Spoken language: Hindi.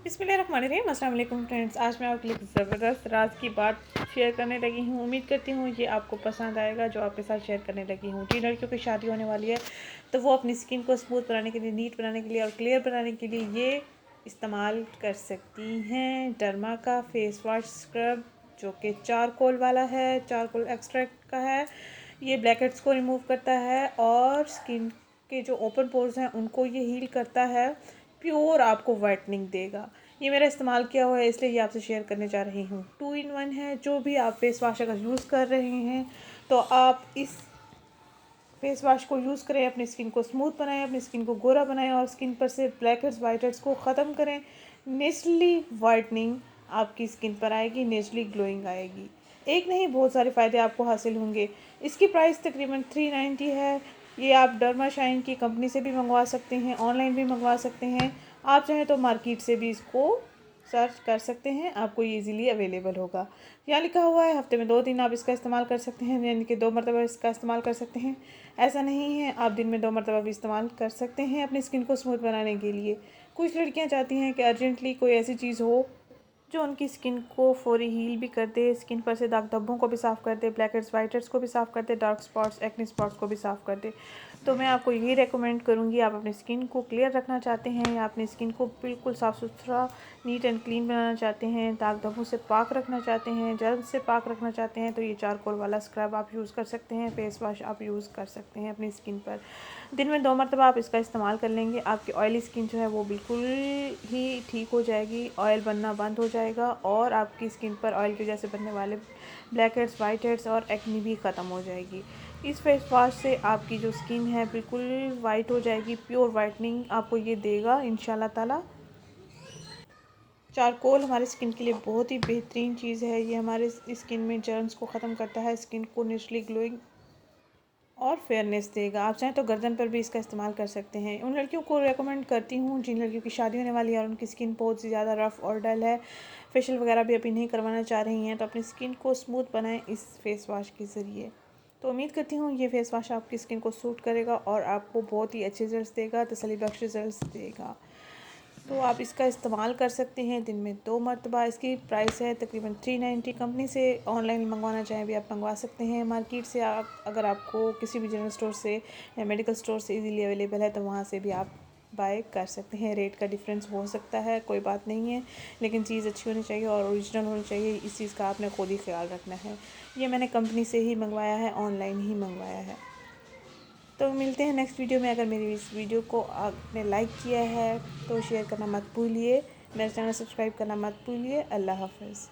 बिस्मिल्लाहिर्रहमानिर्रहीम। अस्सलाम वालेकुम फ्रेंड्स, आज मैं आपके लिए एक ज़बरदस्त राज की बात शेयर करने लगी हूँ। उम्मीद करती हूँ ये आपको पसंद आएगा जो आपके साथ शेयर करने लगी हूँ। जिन लड़कियों की शादी होने वाली है तो वो अपनी स्किन को स्मूथ बनाने के लिए, नीट बनाने के लिए और क्लियर बनाने के लिए ये इस्तेमाल कर सकती हैं डर्मा का फेस वॉश स्क्रब, जो कि चारकोल वाला है, चारकोल एक्सट्रैक्ट का है। ये ब्लैकहेड्स को रिमूव करता है और स्किन के जो ओपन पोर्स हैं उनको ये हील करता है, प्योर आपको वाइटनिंग देगा। ये मेरा इस्तेमाल किया हुआ है इसलिए ये आपसे शेयर करने जा रही हूँ। 2 in 1 है। जो भी आप फेस वॉश अगर यूज़ कर रहे हैं तो आप इस फेस वॉश को यूज़ करें, अपनी स्किन को स्मूथ बनाएं, अपनी स्किन को गोरा बनाएं और स्किन पर से ब्लैक हेड्स वाइट हेड्स को ख़त्म करें। नेचुरली वाइटनिंग आपकी स्किन पर आएगी, नेचुरली ग्लोइंग आएगी। एक नहीं, बहुत सारे फ़ायदे आपको हासिल होंगे। इसकी प्राइस तकरीबन 390 है। ये आप डर्मा शाइन की कंपनी से भी मंगवा सकते हैं, ऑनलाइन भी मंगवा सकते हैं। आप चाहें तो मार्केट से भी इसको सर्च कर सकते हैं, आपको ये इजीली अवेलेबल होगा। यहाँ लिखा हुआ है हफ्ते में 2 दिन आप इसका इस्तेमाल कर सकते हैं, यानी कि 2 मरतबा इसका इस्तेमाल कर सकते हैं। ऐसा नहीं है, आप दिन में 2 मरतबा भी इस्तेमाल कर सकते हैं अपनी स्किन को स्मूथ बनाने के लिए। कुछ लड़कियाँ चाहती हैं कि अर्जेंटली कोई ऐसी चीज़ हो जो उनकी स्किन को फौरी हील भी कर दे, स्किन पर से दाग धब्बों को भी साफ़ कर दे, ब्लैक हेड्स वाइट हेड्स को भी साफ़ कर दे, डार्क स्पॉट्स एक्ने स्पॉट्स को भी साफ़ कर दे। तो मैं आपको यही रेकमेंड करूँगी, आप अपनी स्किन को क्लियर रखना चाहते हैं या अपनी स्किन को बिल्कुल साफ़ सुथरा नीट एंड क्लीन बनाना चाहते हैं, दाग धब्बों से पाक रखना चाहते हैं, जर्म से पाक रखना चाहते हैं, तो ये चारकोल वाला स्क्रब आप यूज़ कर सकते हैं। फेस वॉश आप यूज़ कर सकते हैं अपनी स्किन पर। दिन में 2 मरतबा आप इसका इस्तेमाल कर लेंगे, आपकी ऑयली स्किन जो है वो बिल्कुल ही ठीक हो जाएगी, ऑयल बनना बंद हो जाएगा और आपकी स्किन पर ऑयल की वजह से बनने वाले ब्लैक हेड्स वाइट हेड्स और एक्ने भी ख़त्म हो जाएगी। इस फेस वॉश से आपकी जो स्किन है बिल्कुल वाइट हो जाएगी, प्योर वाइटनिंग आपको ये देगा इंशाल्लाह ताला। चारकोल हमारे स्किन के लिए बहुत ही बेहतरीन चीज़ है। ये हमारे स्किन में जर्म्स को ख़त्म करता है, स्किन को नेचुरली ग्लोइंग और फेयरनेस देगा। आप चाहें तो गर्दन पर भी इसका इस्तेमाल कर सकते हैं। उन लड़कियों को रेकमेंड करती हूँ जिन लड़कियों की शादी होने वाली है और उनकी स्किन बहुत ही ज़्यादा रफ़ और डल है, फेशियल वगैरह भी अभी नहीं करवाना चाह रही हैं, तो अपनी स्किन को स्मूथ बनाएं इस फेस वॉश के ज़रिए। तो उम्मीद करती हूँ ये फेस वॉश आपकी स्किन को सूट करेगा और आपको बहुत ही अच्छे रिजल्ट्स देगा, तसल्ली बख्श रिजल्ट्स देगा। तो आप इसका इस्तेमाल कर सकते हैं दिन में 2 मरतबा। इसकी प्राइस है तकरीबन 390। कंपनी से ऑनलाइन मंगवाना चाहें भी आप मंगवा सकते हैं। मार्केट से आप अगर आपको किसी भी जनरल स्टोर से या मेडिकल स्टोर से इजीली अवेलेबल है तो वहाँ से भी आप बाय कर सकते हैं। रेट का डिफरेंस हो सकता है, कोई बात नहीं है, लेकिन चीज़ अच्छी होनी चाहिए और ओरिजिनल होनी चाहिए। इस चीज़ का आपने खुद ही ख्याल रखना है। ये मैंने कंपनी से ही मंगवाया है, ऑनलाइन ही मंगवाया है। तो मिलते हैं नेक्स्ट वीडियो में। अगर मेरी इस वीडियो को आपने लाइक किया है तो शेयर करना मत भूलिए, मेरे चैनल सब्सक्राइब करना मत भूलिए। अल्लाह हाफ़िज़।